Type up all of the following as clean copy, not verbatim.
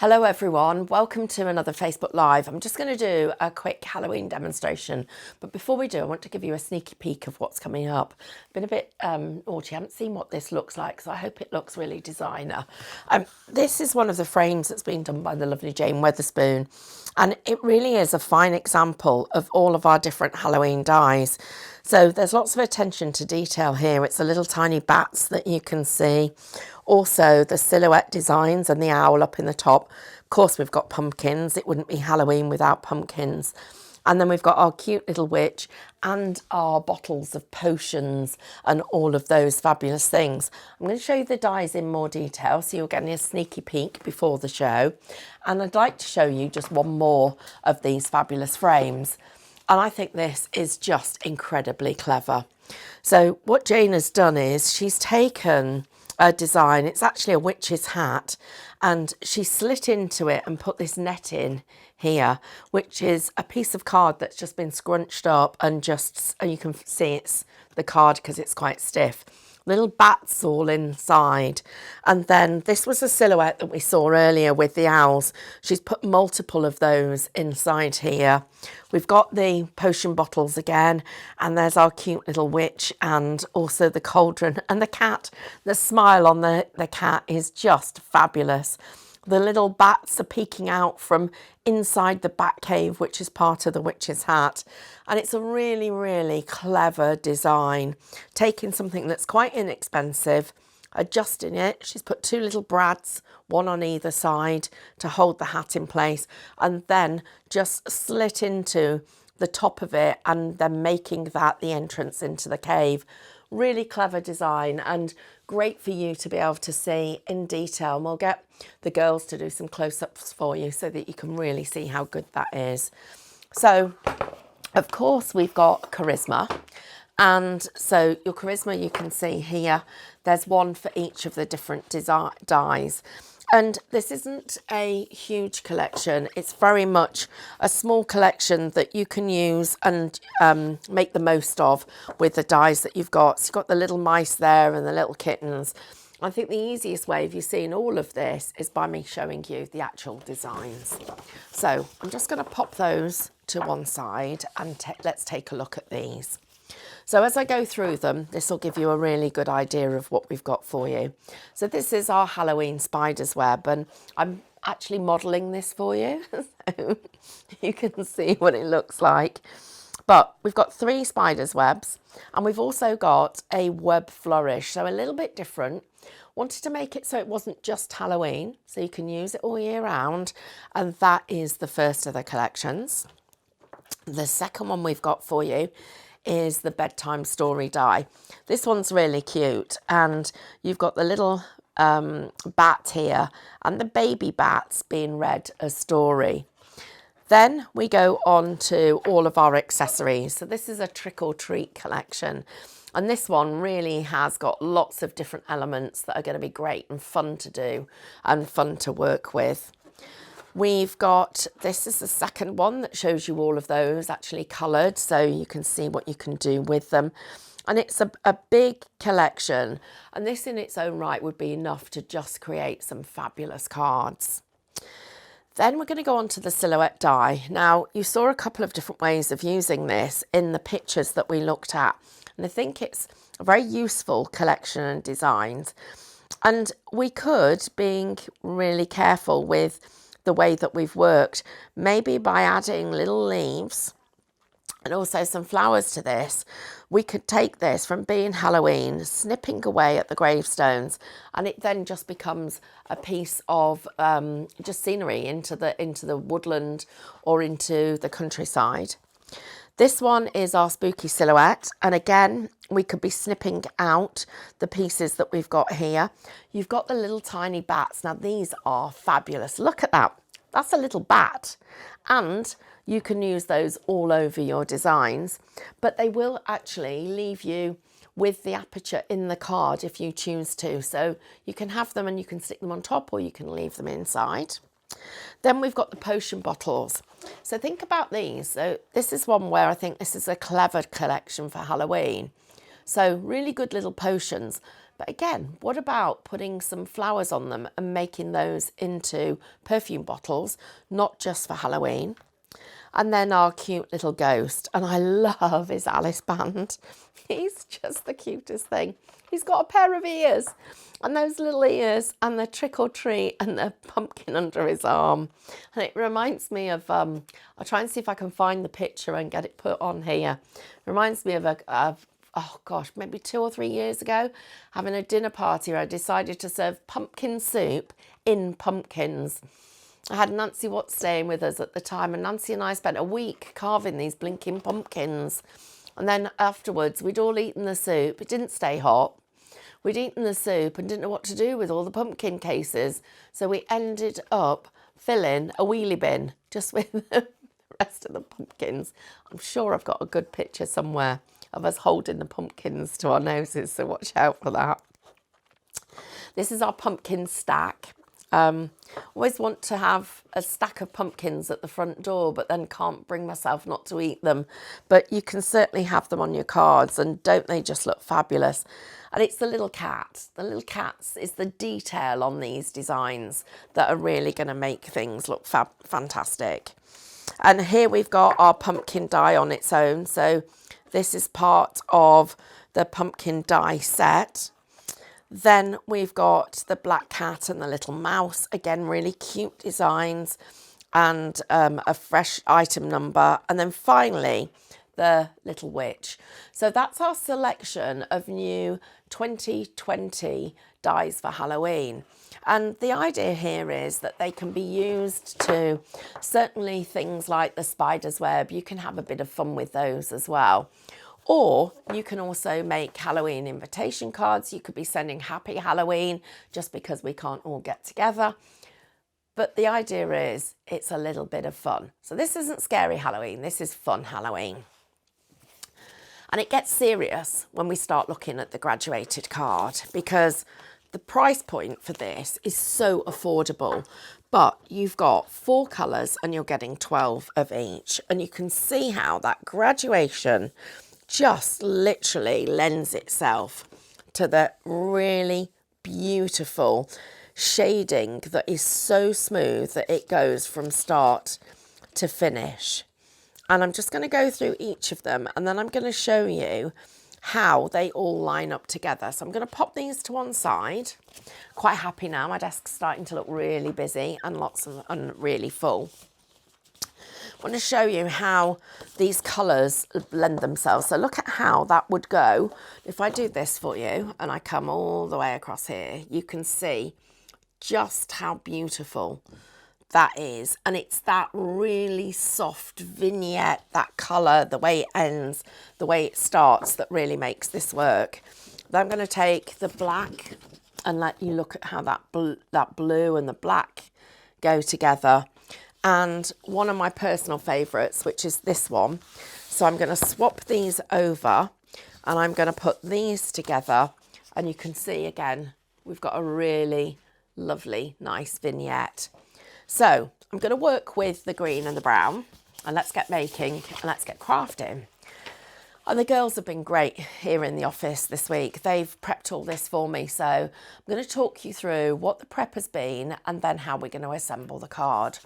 Hello everyone, welcome to another Facebook Live. I'm just going to do a quick Halloween demonstration, but before we do I want to give you a sneaky peek of what's coming up. Been a bit naughty, I haven't seen what this looks like, so I hope it looks really designer. This is one of the frames that's been done by the lovely Jane Weatherspoon, and it really is a fine example of all of our different Halloween dies. So there's lots of attention to detail here. It's the little tiny bats that you can see. Also the silhouette designs and the owl up in the top. Of course we've got pumpkins. It wouldn't be Halloween without pumpkins. And then we've got our cute little witch and our bottles of potions and all of those fabulous things. I'm going to show you the dies in more detail so you're getting a sneaky peek before the show. And I'd like to show you just one more of these fabulous frames. And I think this is just incredibly clever. So what Jane has done is she's taken a design, it's actually a witch's hat, and she slit into it and put this net in here, which is a piece of card that's just been scrunched up and you can see it's the card because it's quite stiff. Little bats all inside. And then this was a silhouette that we saw earlier with the owls. She's put multiple of those inside here. We've got the potion bottles again, and there's our cute little witch and also the cauldron and the cat. The smile on the cat is just fabulous. The little bats are peeking out from inside the bat cave, which is part of the witch's hat. And it's a really, really clever design. Taking something that's quite inexpensive, adjusting it. She's put two little brads, one on either side to hold the hat in place, and then just slit into the top of it and then making that the entrance into the cave. Really clever design and great for you to be able to see in detail. And we'll get the girls to do some close-ups for you so that you can really see how good that is. So, of course, we've got charisma. And so your charisma, you can see here, there's one for each of the different dies. And this isn't a huge collection. It's very much a small collection that you can use and make the most of with the dies that you've got. So you've got the little mice there and the little kittens. I think the easiest way of you seeing all of this is by me showing you the actual designs. So I'm just going to pop those to one side and let's take a look at these. So as I go through them, this will give you a really good idea of what we've got for you. So this is our Halloween spider's web, and I'm actually modelling this for you so you can see what it looks like. But we've got 3 spider's webs, and we've also got a web flourish, so a little bit different. Wanted to make it so it wasn't just Halloween, so you can use it all year round, and that is the first of the collections. The second one we've got for you is the bedtime story die. This one's really cute, and you've got the little bat here and the baby bats being read a story. Then we go on to all of our accessories. So this is a trick or treat collection, and this one really has got lots of different elements that are going to be great and fun to do and fun to work with. We've got, this is the second one that shows you all of those actually coloured, so you can see what you can do with them. And it's a big collection, and this in its own right would be enough to just create some fabulous cards. Then we're going to go on to the silhouette die. Now, you saw a couple of different ways of using this in the pictures that we looked at, and I think it's a very useful collection and designs. And we could, being really careful with the way that we've worked, maybe by adding little leaves and also some flowers to this, we could take this from being Halloween, snipping away at the gravestones, and it then just becomes a piece of just scenery into the woodland or into the countryside. This one is our spooky silhouette, and again we could be snipping out the pieces that we've got here. You've got the little tiny bats. Now these are fabulous. Look at that. That's a little bat, and you can use those all over your designs, but they will actually leave you with the aperture in the card if you choose to. So you can have them and you can stick them on top, or you can leave them inside. Then we've got the potion bottles. So think about these. So this is one where I think this is a clever collection for Halloween. So really good little potions, But again, what about putting some flowers on them and making those into perfume bottles, not just for Halloween? And then our cute little ghost, and I love his Alice band. He's just the cutest thing. He's got a pair of ears, and those little ears, and the trick or treat, and the pumpkin under his arm. And it reminds me of, I'll try and see if I can find the picture and get it put on here. It reminds me of oh gosh, maybe 2 or 3 years ago, having a dinner party where I decided to serve pumpkin soup in pumpkins. I had Nancy Watts staying with us at the time, and Nancy and I spent a week carving these blinking pumpkins. And then afterwards, we'd all eaten the soup. It didn't stay hot. We'd eaten the soup and didn't know what to do with all the pumpkin cases. So we ended up filling a wheelie bin just with the rest of the pumpkins. I'm sure I've got a good picture somewhere of us holding the pumpkins to our noses, so watch out for that. This is our pumpkin stack. Always want to have a stack of pumpkins at the front door, but then can't bring myself not to eat them. But you can certainly have them on your cards, and don't they just look fabulous? And it's the little cat. The little cats is the detail on these designs that are really going to make things look fantastic. And here we've got our pumpkin die on its own. So this is part of the pumpkin die set. Then we've got the black cat and the little mouse. Again, really cute designs and a fresh item number. And then finally, the little witch. So that's our selection of new 2020 dies for Halloween. And the idea here is that they can be used to, certainly things like the spider's web, you can have a bit of fun with those as well. Or you can also make Halloween invitation cards. You could be sending Happy Halloween just because we can't all get together. But the idea is it's a little bit of fun. So this isn't scary Halloween, this is fun Halloween. And it gets serious when we start looking at the graduated card, because the price point for this is so affordable. But you've got 4 colours and you're getting 12 of each. And you can see how that graduation just literally lends itself to the really beautiful shading that is so smooth that it goes from start to finish. And I'm just going to go through each of them, and then I'm going to show you how they all line up together. So I'm going to pop these to one side. Quite happy now. My desk's starting to look really busy and really full. I want to show you how these colours lend themselves. So look at how that would go. If I do this for you and I come all the way across here, you can see just how beautiful that is. And it's that really soft vignette, that colour, the way it ends, the way it starts, that really makes this work. Then I'm going to take the black and let you look at how that blue and the black go together. And one of my personal favourites, which is this one. So I'm going to swap these over and I'm going to put these together, and you can see again, we've got a really lovely, nice vignette. So I'm going to work with the green and the brown, and let's get making and let's get crafting. And the girls have been great here in the office this week. They've prepped all this for me. So I'm going to talk you through what the prep has been and then how we're going to assemble the card.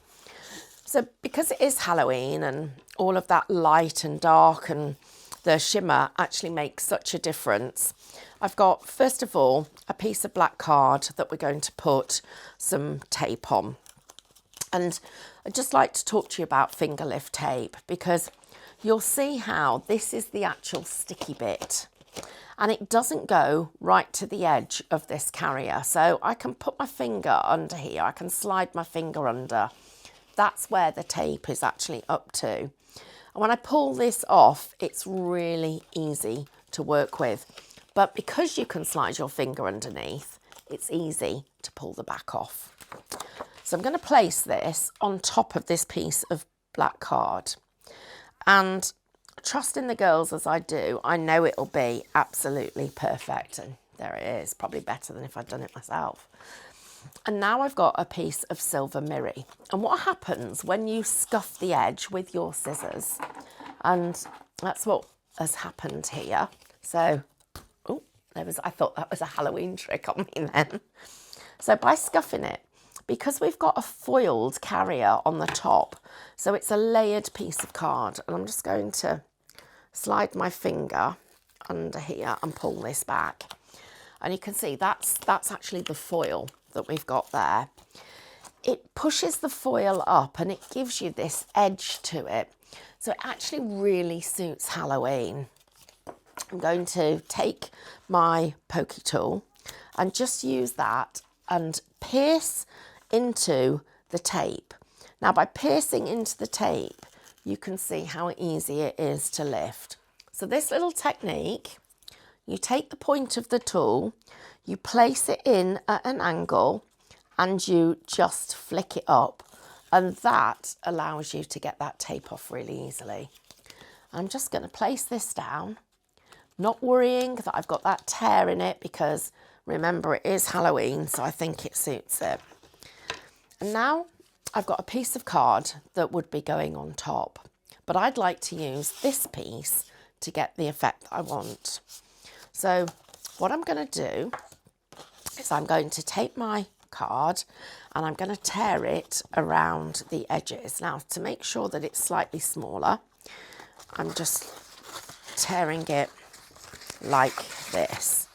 So because it is Halloween and all of that light and dark and the shimmer actually makes such a difference, I've got, first of all, a piece of black card that we're going to put some tape on. And I'd just like to talk to you about finger lift tape, because you'll see how this is the actual sticky bit. And it doesn't go right to the edge of this carrier. So I can put my finger under here, I can slide my finger under. That's where the tape is actually up to. And when I pull this off, it's really easy to work with. But because you can slide your finger underneath, it's easy to pull the back off. So I'm going to place this on top of this piece of black card. And trusting the girls as I do, I know it'll be absolutely perfect. And there it is, probably better than if I'd done it myself. And now I've got a piece of silver mirri. And what happens when you scuff the edge with your scissors? And that's what has happened here. So, oh, I thought that was a Halloween trick on me then. So by scuffing it, because we've got a foiled carrier on the top, so it's a layered piece of card, and I'm just going to slide my finger under here and pull this back. And you can see that's actually the foil that we've got there. It pushes the foil up and it gives you this edge to it. So it actually really suits Halloween. I'm going to take my pokey tool and just use that and pierce into the tape. Now by piercing into the tape, you can see how easy it is to lift. So this little technique, you take the point of the tool, you place it in at an angle and you just flick it up, and that allows you to get that tape off really easily. I'm just going to place this down, not worrying that I've got that tear in it because remember it is Halloween, so I think it suits it. And now I've got a piece of card that would be going on top, but I'd like to use this piece to get the effect that I want. So what I'm going to do is I'm going to take my card and I'm going to tear it around the edges. Now to make sure that it's slightly smaller, I'm just tearing it like this.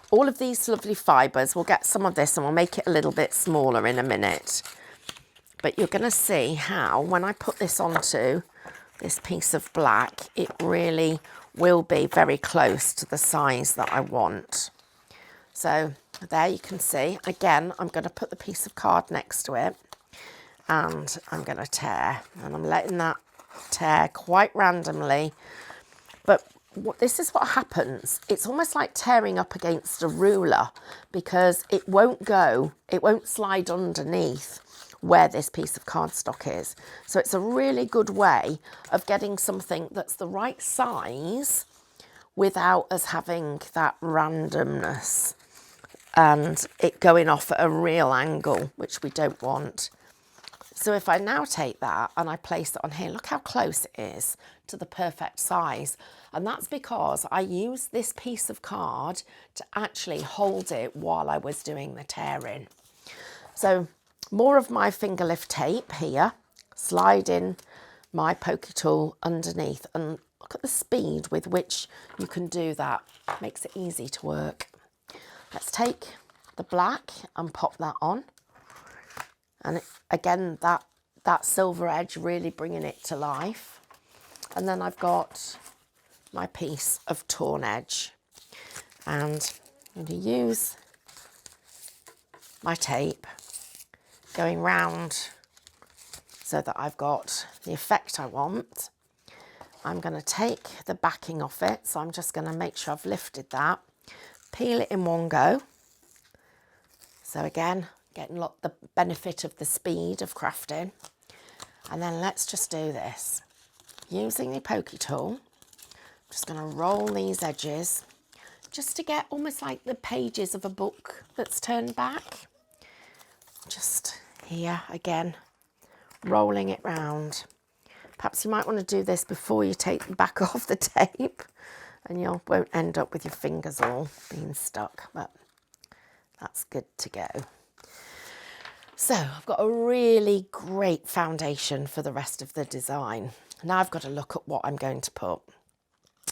All of these lovely fibres, we'll get some of this and we'll make it a little bit smaller in a minute. But you're going to see how when I put this onto this piece of black, it really will be very close to the size that I want. So there you can see, again, I'm going to put the piece of card next to it and I'm going to tear, and I'm letting that tear quite randomly. But this is what happens. It's almost like tearing up against a ruler because it won't slide underneath where this piece of cardstock is. So it's a really good way of getting something that's the right size without us having that randomness and it going off at a real angle, which we don't want. So if I now take that and I place it on here, look how close it is to the perfect size. And that's because I used this piece of card to actually hold it while I was doing the tearing. So more of my finger lift tape here, slide in my pokey tool underneath, and look at the speed with which you can do that. Makes it easy to work. Let's take the black and pop that on. And again, that silver edge really bringing it to life. And then I've got my piece of torn edge. And I'm going to use my tape going round so that I've got the effect I want. I'm going to take the backing off it. So I'm just going to make sure I've lifted that. Peel it in one go. So again, getting the benefit of the speed of crafting. And then let's just do this. Using the pokey tool, I'm just going to roll these edges just to get almost like the pages of a book that's turned back. Just here again, rolling it round. Perhaps you might want to do this before you take the back off the tape and you won't end up with your fingers all being stuck, but that's good to go. So I've got a really great foundation for the rest of the design. Now I've got to look at what I'm going to put.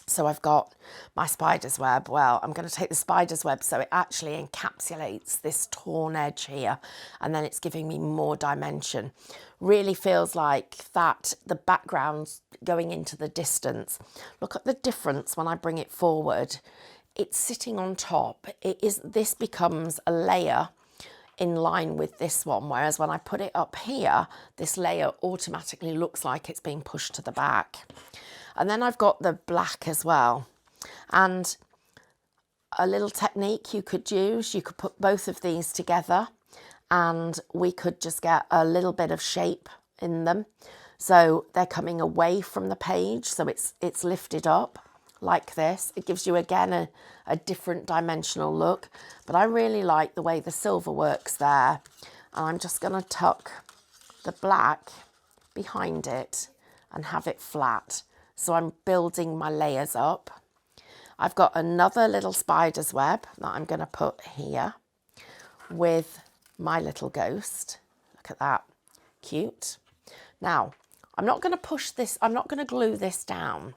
So I've got my spider's web. Well, I'm going to take the spider's web so it actually encapsulates this torn edge here, and then it's giving me more dimension. Really feels like that the background's going into the distance. Look at the difference when I bring it forward. It's sitting on top. This becomes a layer in line with this one, whereas when I put it up here, this layer automatically looks like it's being pushed to the back. And then I've got the black as well. And a little technique you could use, you could put both of these together and we could just get a little bit of shape in them. So they're coming away from the page, so it's lifted up like this. It gives you again a different dimensional look, but I really like the way the silver works there. And I'm just going to tuck the black behind it and have it flat. So I'm building my layers up. I've got another little spider's web that I'm going to put here with my little ghost. Look at that, cute. Now, I'm not going to push this, I'm not going to glue this down.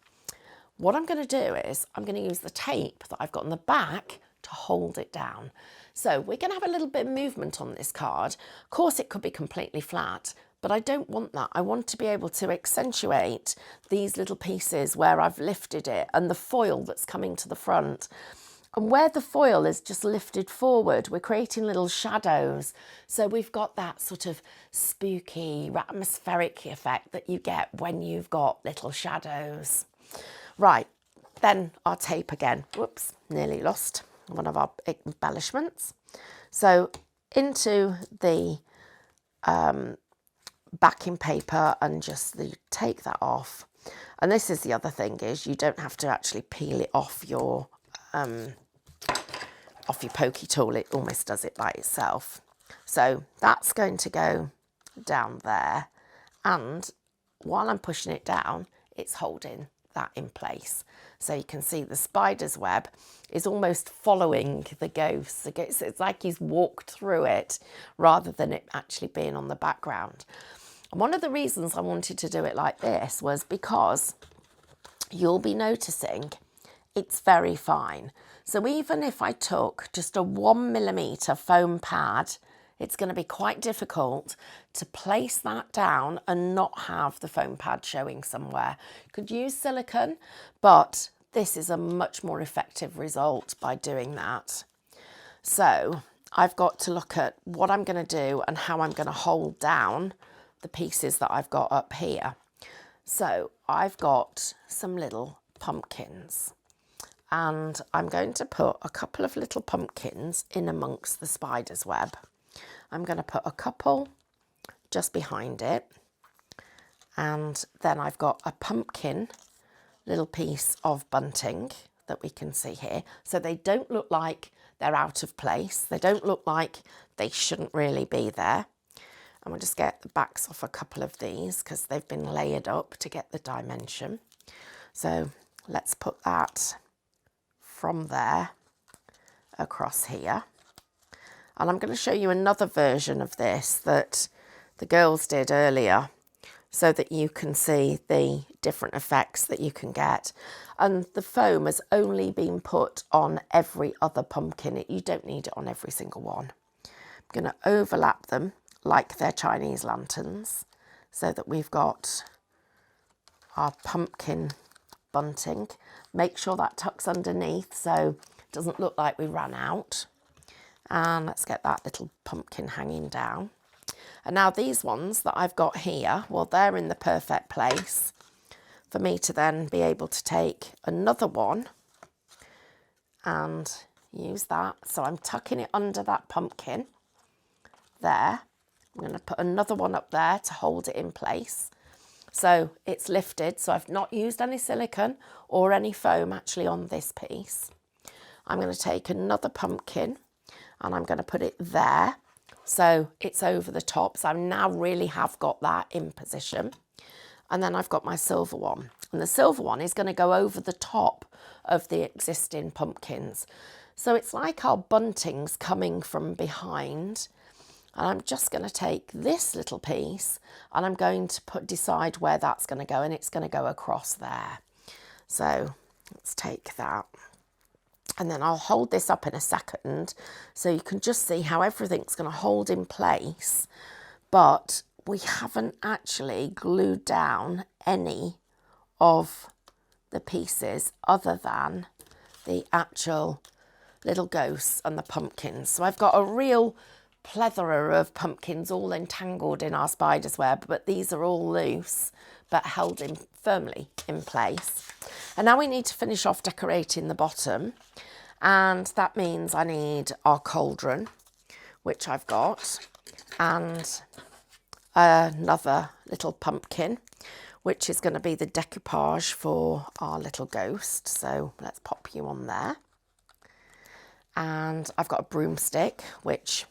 What I'm going to do is I'm going to use the tape that I've got on the back to hold it down. So we're going to have a little bit of movement on this card. Of course, it could be completely flat, but I don't want that. I want to be able to accentuate these little pieces where I've lifted it and the foil that's coming to the front. And where the foil is just lifted forward, we're creating little shadows. So we've got that sort of spooky, atmospheric effect that you get when you've got little shadows. Right, then our tape again. Whoops, nearly lost one of our embellishments. So into the backing paper and just take that off. And this is the other thing, is you don't have to actually peel it off your pokey tool. It almost does it by itself. So that's going to go down there, and while I'm pushing it down, it's holding that in place. So you can see the spider's web is almost following the ghost. It's like he's walked through it rather than it actually being on the background. And one of the reasons I wanted to do it like this was because you'll be noticing it's very fine. So even if I took just a 1mm foam pad, it's going to be quite difficult to place that down and not have the foam pad showing somewhere. You could use silicone, but this is a much more effective result by doing that. So I've got to look at what I'm going to do and how I'm going to hold down the pieces that I've got up here. So I've got some little pumpkins, and I'm going to put a couple of little pumpkins in amongst the spider's web. I'm going to put a couple just behind it, and then I've got a pumpkin little piece of bunting that we can see here. So they don't look like they're out of place. They don't look like they shouldn't really be there. And we'll just get the backs off a couple of these because they've been layered up to get the dimension. So let's put that from there across here. And I'm going to show you another version of this that the girls did earlier so that you can see the different effects that you can get. And the foam has only been put on every other pumpkin. You don't need it on every single one. I'm going to overlap them like they're Chinese lanterns so that we've got our pumpkin bunting. Make sure that tucks underneath so it doesn't look like we ran out. And let's get that little pumpkin hanging down. And now these ones that I've got here, well, they're in the perfect place for me to then be able to take another one and use that. So I'm tucking it under that pumpkin there. I'm going to put another one up there to hold it in place. So it's lifted, so I've not used any silicone or any foam actually on this piece. I'm going to take another pumpkin and I'm going to put it there. So it's over the top. So I now really have got that in position. And then I've got my silver one. And the silver one is going to go over the top of the existing pumpkins. So it's like our bunting's coming from behind. And I'm just going to take this little piece and I'm going to decide where that's going to go, and it's going to go across there. So let's take that. And then I'll hold this up in a second so you can just see how everything's going to hold in place, but we haven't actually glued down any of the pieces other than the actual little ghosts and the pumpkins. So I've got a real plethora of pumpkins all entangled in our spider's web, but these are all loose but held in firmly in place. And now we need to finish off decorating the bottom, and that means I need our cauldron, which I've got, and another little pumpkin, which is going to be the decoupage for our little ghost. So let's pop you on there. And I've got a broomstick, which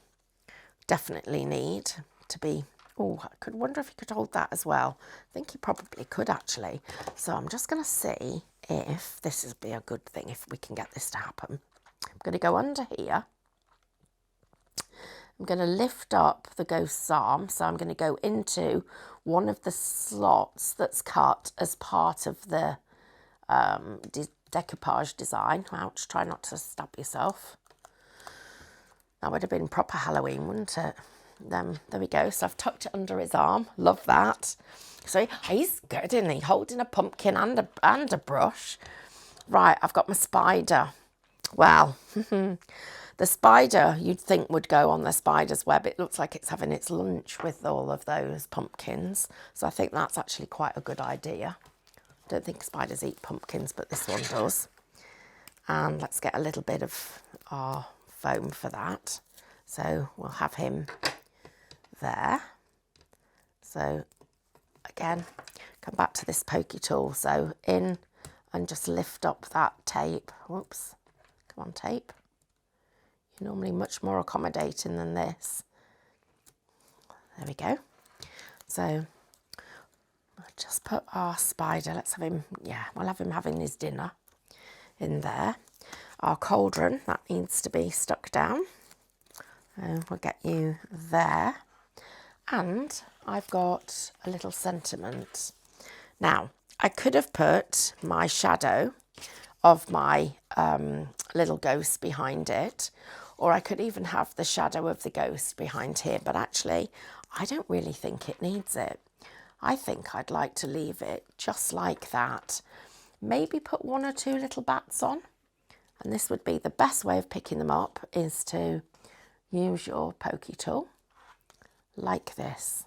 definitely need to be Oh, I could wonder if he could hold that as well. I think he probably could actually. So I'm just going to see if this would be a good thing, if we can get this to happen. I'm going to go under here. I'm going to lift up the ghost's arm. So I'm going to go into one of the slots that's cut as part of the decoupage design. Ouch, try not to stab yourself. That would have been proper Halloween, wouldn't it? There we go. So I've tucked it under his arm. Love that. So he's good, isn't he? Holding a pumpkin and a brush. Right, I've got my spider. Well, the spider you'd think would go on the spider's web. It looks like it's having its lunch with all of those pumpkins. So I think that's actually quite a good idea. I don't think spiders eat pumpkins, but this one does. And let's get a little bit of our foam for that. So we'll have him there. So again, come back to this pokey tool. So in and just lift up that tape. Whoops, come on tape. You're normally much more accommodating than this. There we go. So I'll just put our spider, let's have him, yeah, we'll have him having his dinner in there. Our cauldron, that needs to be stuck down. We'll get you there. And I've got a little sentiment. Now, I could have put my shadow of my little ghost behind it, or I could even have the shadow of the ghost behind here, but actually I don't really think it needs it. I think I'd like to leave it just like that. Maybe put one or two little bats on, and this would be the best way of picking them up, is to use your pokey tool like this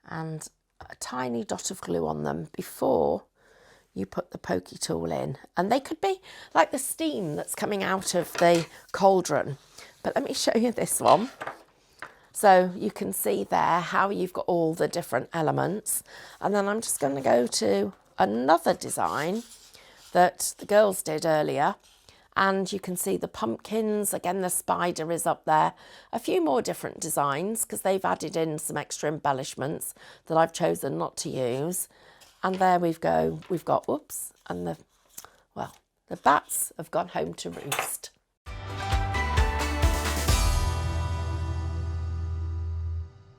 and a tiny dot of glue on them before you put the pokey tool in. And they could be like the steam that's coming out of the cauldron. But let me show you this one. So you can see there how you've got all the different elements. And then I'm just going to go to another design that the girls did earlier. And you can see the pumpkins, again the spider is up there. A few more different designs because they've added in some extra embellishments that I've chosen not to use. And there we've got, whoops, and the bats have gone home to roost.